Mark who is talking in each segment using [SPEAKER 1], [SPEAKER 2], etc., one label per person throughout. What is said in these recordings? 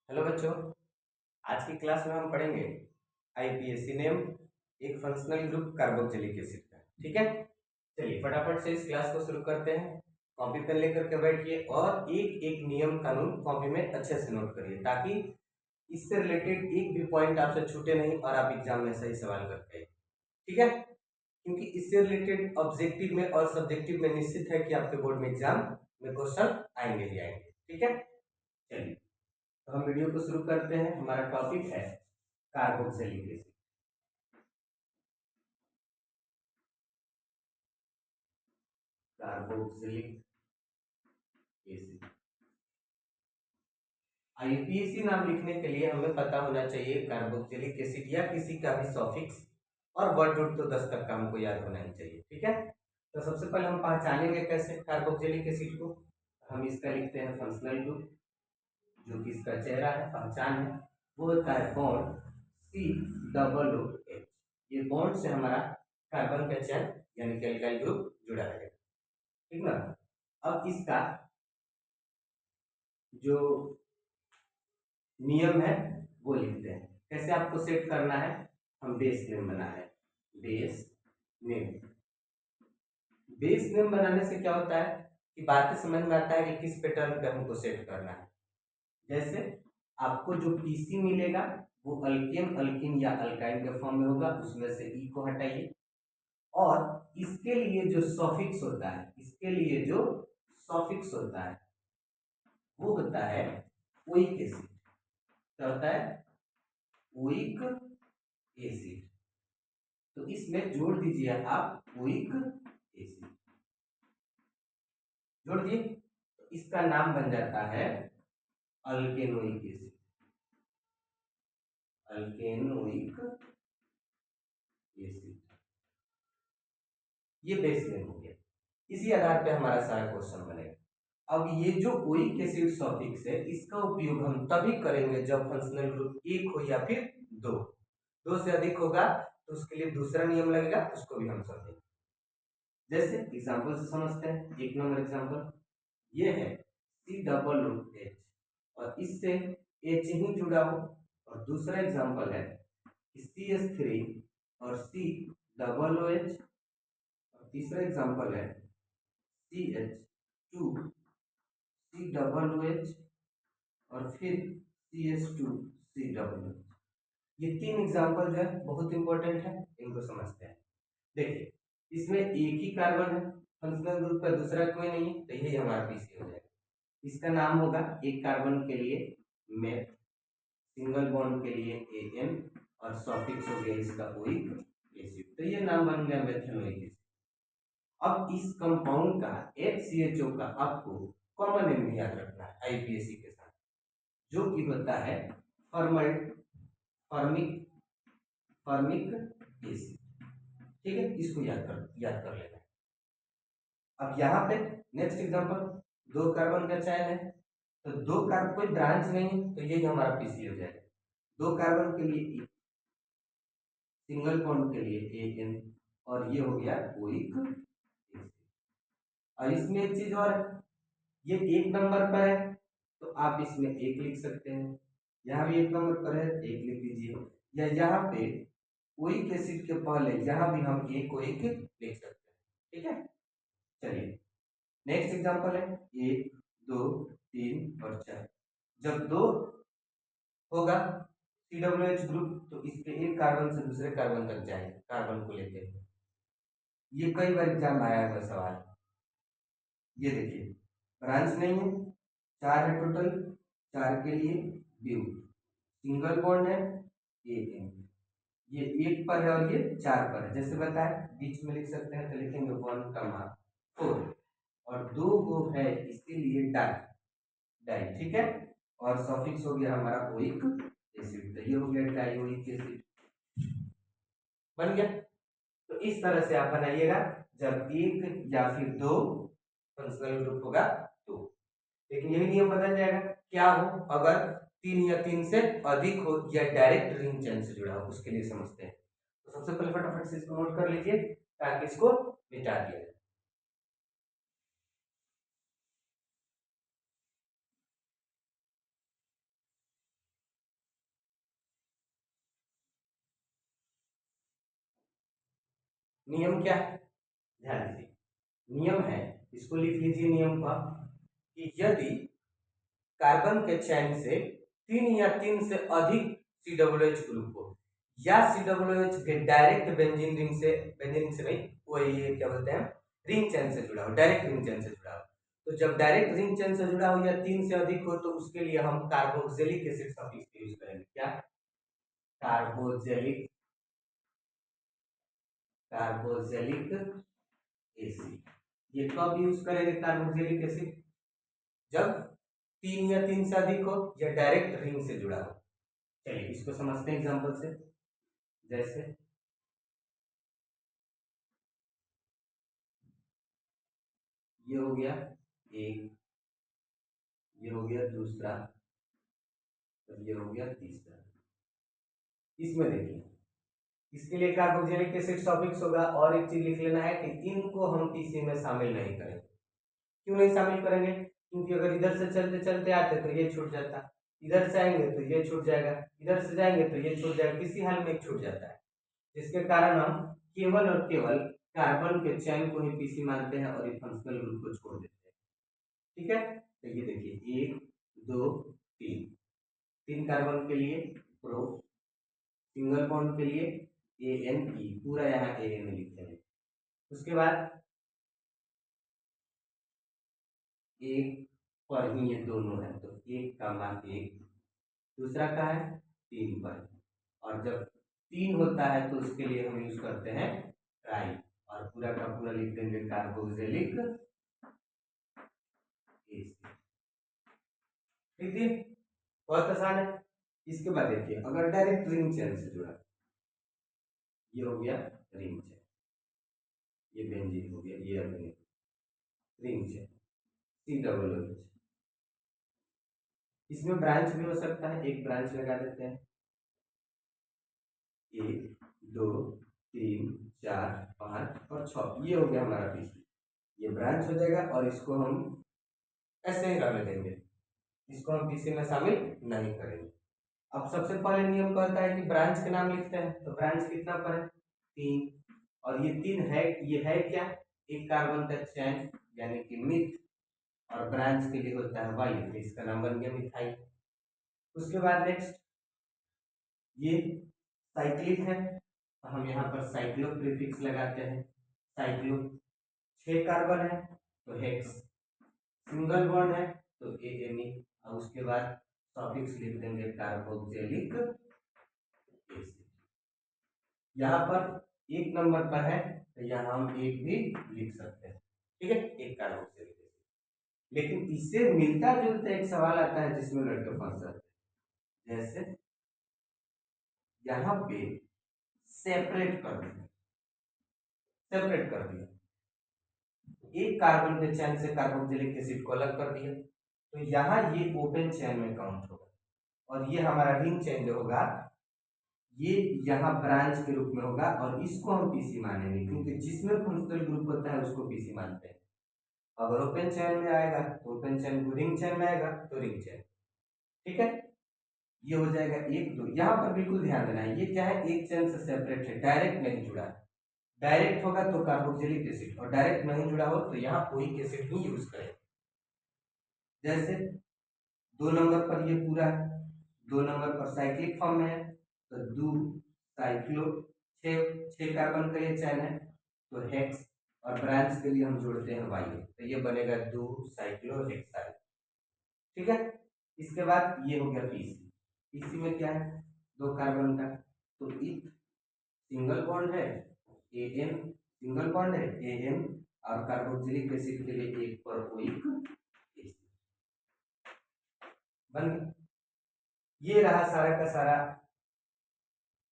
[SPEAKER 1] Hello बच्चों। आज की क्लास में हम पढ़ेंगे आईपीएसी नेम एक फंक्शनल ग्रुप कार्बोक्सिलिक एसिड का। ठीक है, चलिए फटाफट से इस क्लास को शुरू करते हैं। कॉपी पेन लेकर के बैठिए और एक एक नियम कानून कॉपी में अच्छे से नोट करिए ताकि इससे रिलेटेड एक भी पॉइंट आपसे छूटे नहीं और आप एग्जाम में सही सवाल करते हैं। ठीक है, क्योंकि इससे रिलेटेड ऑब्जेक्टिव में और सब्जेक्टिव में निश्चित है कि आपके बोर्ड में एग्जाम में क्वेश्चन आएंगे ही आएंगे। ठीक है, चलिए तो हम वीडियो को शुरू करते हैं। हमारा टॉपिक है carboxylic acid. Carboxylic acid. IUPAC नाम लिखने के लिए हमें पता होना चाहिए कार्बोक्सिलिक एसिड या किसी का भी सॉफिक्स और वर्ड रूट तो 10 तक का हमको याद होना ही चाहिए। ठीक है, तो सबसे पहले हम पहचानेंगे कैसे कार्बोक्सिलिक एसिड को। हम इसका लिखते हैं फंक्शनल ग्रुप, जो कि इसका चेहरा है, पहचान है, वो होता है बॉन्ड COOH। ये बॉन्ड से हमारा कार्बन का चेन यानी कि एल्काइल ग्रुप जुड़ा रहेगा। ठीक ना। अब इसका जो नियम है वो लिखते हैं। कैसे आपको सेट करना है, हम बेस नेम बना है। बेस नेम, बेस नेम बनाने से क्या होता है कि बातें समझ में आता है कि किस पैटर्न पे हमको सेट करना है। जैसे आपको जो पीसी मिलेगा वो अल्केन अल्किन या अल्काइन के फॉर्म में होगा, उसमें से ई को हटाइए। और इसके लिए जो सॉफिक्स होता है, इसके लिए जो सॉफिक्स होता है वो होता है ओइक एसिड। क्या होता है? Oic acid. तो इसमें जोड़ दीजिए आप ओइक एसिड, जोड़ दिए तो इसका नाम बन जाता है अल्केनोइक एसिड। अल्केनोइक एसिड, ये बेस नेम हो गया। इसी आधार पे हमारा सारा क्वेश्चन बनेगा। अब ये जो ओइक एसिड सॉफिक्स है इसका उपयोग हम तभी करेंगे जब फंक्शनल ग्रुप एक हो या फिर दो। दो से अधिक होगा तो उसके लिए दूसरा नियम लगेगा, उसको भी हम समझेंगे। जैसे एग्जांपल से समझते हैं। एक नंबर एग्जांपल ये है COOH और इससे H ही जुड़ा हो। और दूसरा एग्जांपल है CH3 और COOH। और तीसरा एग्जांपल है CH2 COOH और फिर CH2 COOH। ये तीन एग्जांपल जो है बहुत इंपॉर्टेंट है, इनको समझते हैं। देखिए इसमें एक ही कार्बन है, फंक्शनल ग्रुप का दूसरा कोई नहीं है, तो यही हमारा पीसी हो जाएगा। इसका नाम होगा एक कार्बन के लिए मेथ, सिंगल बॉन्ड के लिए AN और सॉफिक्स हो गया इसका ओइक एसिड, तो ये नाम बन गया मेथेनोइक एसिड। अब इस कंपाउंड का HCHO का आपको कॉमन नेम भी याद रखना है आईपीएसी के साथ, जो कि होता है फॉर्मल फॉर्मिक फॉर्मिक एसिड। ठीक है, इसको याद कर लेना है। अब यहाँ पे नेक्स्ट एग्जांपल, दो कार्बन का चयन है, तो दो कार्बन कोई ब्रांच नहीं है तो यही हमारा पीसी हो जाएगा। दो कार्बन के लिए सिंगल बॉन्ड के लिए AN और ये हो गया ओइक एसिड। और इसमें एक चीज और है, ये एक नंबर पर है तो आप इसमें एक लिख सकते हैं, यहाँ भी एक नंबर पर है एक लिख दीजिए, या यहाँ पे ओइक एसिड के पहले यहाँ भी हम एक ओइक लिख सकते हैं। ठीक है, चलिए नेक्स्ट एग्जांपल है 1 2 3 और 4। जब दो होगा COOH ग्रुप तो इसके एक कार्बन से दूसरे कार्बन तक जाएगा, कार्बन को लेते हैं। ये कई बार एग्जाम में आया हुआ सवाल। ये देखिए ब्रांच नहीं है, चार है टोटल, चार के लिए ब्यू, सिंगल बॉन्ड है AN, ये एक पर है और ये चार पर है। जैसे बताया बीच में लिख सकते हैं तो लिखेंगे 1,4 और दो गो है इसीलिए डाई डाई। ठीक है, और सॉफिक्स हो गया हमारा ओइक एसिड, तो ये हो गया डाइओइक एसिड बन गया। तो इस तरह से आप बनाइएगा जब एक या फिर दो फंक्शनल ग्रुप होगा तो। लेकिन यही नियम बदल जाएगा, क्या हो अगर तीन या तीन से अधिक हो या डायरेक्ट रिंग चेन से जुड़ा हो, उसके लिए समझते हैं। तो सबसे पहले फटाफट से इसको नोट कर लीजिए ताकि इसको मिटा दिया जाए। नियम क्या है, ध्यान दीजिए, नियम है, इसको लिख लीजिए नियम का, कि यदि कार्बन के चैन से 3 या 3 से अधिक COOH ग्रुप हो, या COOH के डायरेक्ट बेंजीन रिंग से नहीं, वो ये क्या बोलते हैं, रिंग चैन से जुड़ा हो, डायरेक्ट रिंग चैन से जुड़ा हो, तो जब डायरेक्ट रिंग चैन से जुड़ा हो या 3 से अधिक हो, तो उसके लिए हम कार्बोक्सिलिक एसिड सफिक्स का यूज करेंगे। क्या, कार्बोक्सिलिक एसिड। ये कब यूज करेंगे कार्बोक्सिलिक एसिड, जब 3 या 3 से अधिक हो या डायरेक्ट रिंग से जुड़ा हो। चलिए इसको समझते हैं एग्जांपल से। जैसे ये हो गया एक, ये हो गया दूसरा, और ये हो गया तीसरा। इसमें देखिए, इसके लिए कार्बोक्सिलिक एसिड सफिक्स होगा, और एक चीज लिख लेना है कि इनको हम पीसी में शामिल नहीं करेंगे। क्यों नहीं शामिल करेंगे, क्योंकि अगर इधर से चलते चलते आते तो ये छूट जाता, इधर से आएंगे तो ये छूट जाएगा, इधर से जाएंगे तो ये छूट जाएगा, किसी हाल में छूट जाता है, जिसके कारण हम केवल और केवल कार्बन के चैन को ही पीसी मानते हैं और फंक्शनल ग्रुप को छोड़ देते हैं। ठीक है, तो ये देखिए 1 2 3, 3 कार्बन के लिए प्रो, सिंगल बॉन्ड के लिए ANE, पूरा यहाँ AN लिखते हैं। उसके बाद एक पर ही ये दोनों है, तो 1,1, दूसरा का है 3 पर, और जब 3 होता है तो उसके लिए हम यूज करते हैं ट्राई, और पूरा का पूरा लिख देंगे कार्बोक्सिलिक एसिड। ठीक है, बहुत आसान है। इसके बाद देखिए, अगर डायरेक्ट रिंग चेन से जुड़ा, ये हो गया रिंग चेन, ये बेंजीन हो गया, ये अपने रिंग चेन COOH। इसमें ब्रांच भी हो सकता है, एक ब्रांच लगा देते हैं, 1 2 3 4 5 और 6, ये हो गया हमारा पीसी, ये ब्रांच हो जाएगा, और इसको हम ऐसे ही रहने देंगे, इसको हम पीसी में शामिल नहीं करेंगे। अब सबसे पहले नियम कहता है कि ब्रांच के नाम लिखते हैं, तो ब्रांच कितना पर है, 3, और ये 3 है, ये है क्या, एक कार्बन का चैन यानी कि मिथ, और ब्रांच के लिए होता है वायु, तो इसका नाम बन गया मिथाइल। उसके बाद नेक्स्ट, ये साइक्लिक है, तो हम यहाँ पर साइक्लो प्रीफिक्स लगाते हैं, साइक्लो, 6 कार्बन है तो हेक्स, सिंगल बॉन्ड है तो ANE, और उसके बाद सफिक्स लिख देंगे कार्बोक्सिलिक एसिड। यहाँ पर 1 नंबर पर है तो यहाँ हम 1 भी लिख सकते हैं। ठीक है, एक कार्बोक्सिलिक एसिड। लेकिन इससे मिलता जुलता एक सवाल आता है जिसमें लड़के फंस जाते हैं, जैसे यहाँ पे सेपरेट कर दिया, सेपरेट कर दिया, एक कार्बन के चैन से कार्बोक्सिलिक एसिड को अलग कर दिया, तो यहाँ ये ओपन चैन में काउंट होगा, और ये हमारा रिंग चैन जो होगा ये यहाँ ब्रांच के रूप में होगा, और इसको हम पीसी मानेंगे, क्योंकि जिसमें फंक्शनल ग्रुप होता है उसको पीसी मानते हैं। अगर ओपन चैन में आएगा तो ओपन चैन को रिंग चैन में आएगा तो रिंग चैन। ठीक है, ये हो जाएगा 1 2, यहाँ पर बिल्कुल ध्यान देना है, ये क्या है, एक चैन से सेपरेट है, डायरेक्ट नहीं जुड़ा है। डायरेक्ट होगा तो कार्बोक्सिलिक एसिड, और डायरेक्ट नहीं जुड़ा हो तो यहाँ ओइक एसिड ही यूज करें। जैसे 2 नंबर पर ये पूरा है, 2 नंबर पर साइक्लिक फॉर्म में है, तो 2 साइक्लो, 6 कार्बन का ये चैन है तो हेक्स, और ब्रांच के लिए हम जोड़ते हैं वायु, तो ये बनेगा 2 साइक्लो हेक्साइल। ठीक है, इसके बाद ये हो गया पीसी, पीसी में क्या है, 2 कार्बन का, तो इथ सिंगल बॉन्ड है, AN सिंगल बॉन्ड है AN, और कार्बोक्सिलिक एसिड के लिए एक पर ओइक एसिड बन गया। ये रहा सारा का सारा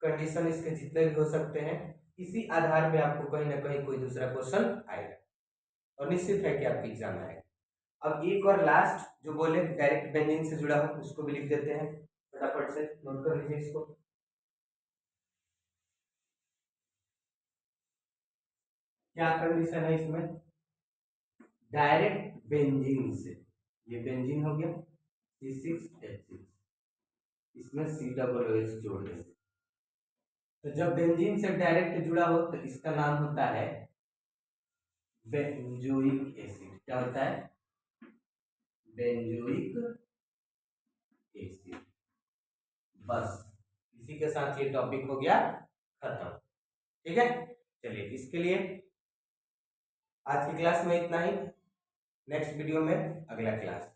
[SPEAKER 1] कंडीशन, इसके जितने भी हो सकते हैं, इसी आधार पे आपको कहीं ना कहीं कोई दूसरा क्वेश्चन आएगा, और निश्चित है कि आपके एग्जाम में आएगा। अब एक और लास्ट जो बोले डायरेक्ट बेंजीन से जुड़ा हो, उसको भी लिख देते हैं, फटाफट से नोट कर लीजिए इसको। क्या कंडीशन है इसमें, डायरेक्ट बेंजीन से, ये बेंजीन हो गया C6H6, इसमें COOH जोड़ देंगे, तो जब बेंजीन से डायरेक्ट जुड़ा हो तो इसका नाम होता है बेंजोइक एसिड। क्या होता है? Benzoic acid. बस इसी के साथ ये टॉपिक हो गया खत्म। ठीक है, चलिए इसके लिए आज की क्लास में इतना ही। नेक्स्ट वीडियो में अगला क्लास।